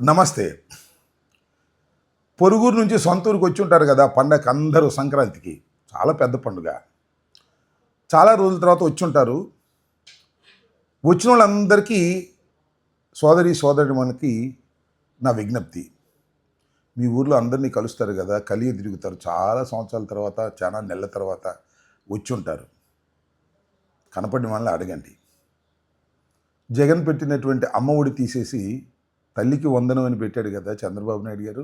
నమస్తే. పొరుగురు నుంచి సొంత ఊరికి వచ్చి ఉంటారు కదా పండగకి అందరూ సంక్రాంతికి. చాలా పెద్ద పండుగ. చాలా రోజుల తర్వాత వచ్చి ఉంటారు. వచ్చిన వాళ్ళందరికీ సోదరిమణులకి నా విజ్ఞప్తి. మీ ఊర్లో అందరినీ కలుస్తారు కదా, కలిగి తిరుగుతారు. చాలా సంవత్సరాల తర్వాత, చాలా నెలల తర్వాత వచ్చి ఉంటారు. కనపడిన వాళ్ళని అడగండి. జగన్ పెట్టినటువంటి అమ్మ ఒడి తీసేసి తల్లికి వందనం అని పెట్టాడు కదా చంద్రబాబు నాయుడు గారు.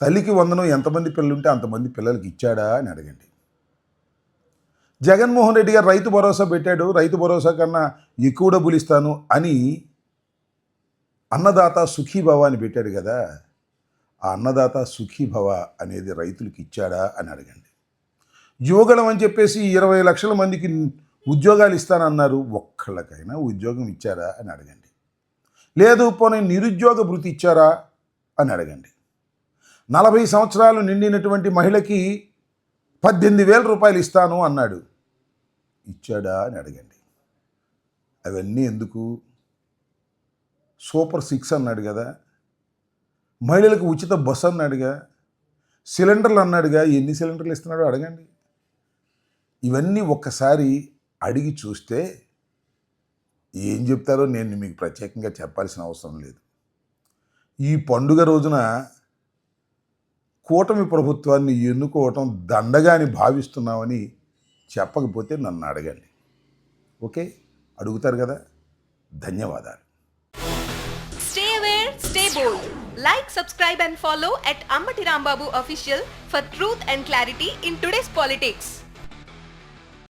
తల్లికి వందనం ఎంతమంది పిల్లలు ఉంటే అంతమంది పిల్లలకి ఇచ్చాడా అని అడగండి. జగన్మోహన్ రెడ్డి గారు రైతు భరోసా పెట్టాడు. రైతు భరోసా కన్నా ఎక్కువ డబ్బులు ఇస్తాను అని అన్నదాత సుఖీభవ అని పెట్టాడు కదా. ఆ అన్నదాత సుఖీభవ అనేది రైతులకు ఇచ్చాడా అని అడగండి. యువగళం అని చెప్పేసి 20 లక్షల మందికి ఉద్యోగాలు ఇస్తానన్నారు. ఒక్కళ్ళకైనా ఉద్యోగం ఇచ్చారా అని అడగండి. లేదు పోనీ నిరుద్యోగ భృతి ఇచ్చారా అని అడగండి. 40 సంవత్సరాలు నిండినటువంటి మహిళకి 18,000 రూపాయలు ఇస్తాను అన్నాడు. ఇచ్చాడా అని అడగండి. అవన్నీ ఎందుకు? సూపర్ 6 అన్నాడు కదా, మహిళలకు ఉచిత బస్సు అన్నాడుగా, సిలిండర్లు అన్నాడుగా. ఎన్ని సిలిండర్లు ఇస్తున్నాడో అడగండి. ఇవన్నీ ఒక్కసారి అడిగి చూస్తే ఏం చెప్తారో నేను మీకు ప్రత్యేకంగా చెప్పాల్సిన అవసరం లేదు. ఈ పండుగ రోజున కూటమి ప్రభుత్వాన్ని ఎన్నుకోవటం దండగా అని భావిస్తున్నామని చెప్పకపోతే నన్ను అడగండి. ఓకే, అడుగుతారు కదా. ధన్యవాదాలు. Stay aware, stay bold. Like, subscribe and follow at Ambati Rambabu Official for truth and clarity in today's politics.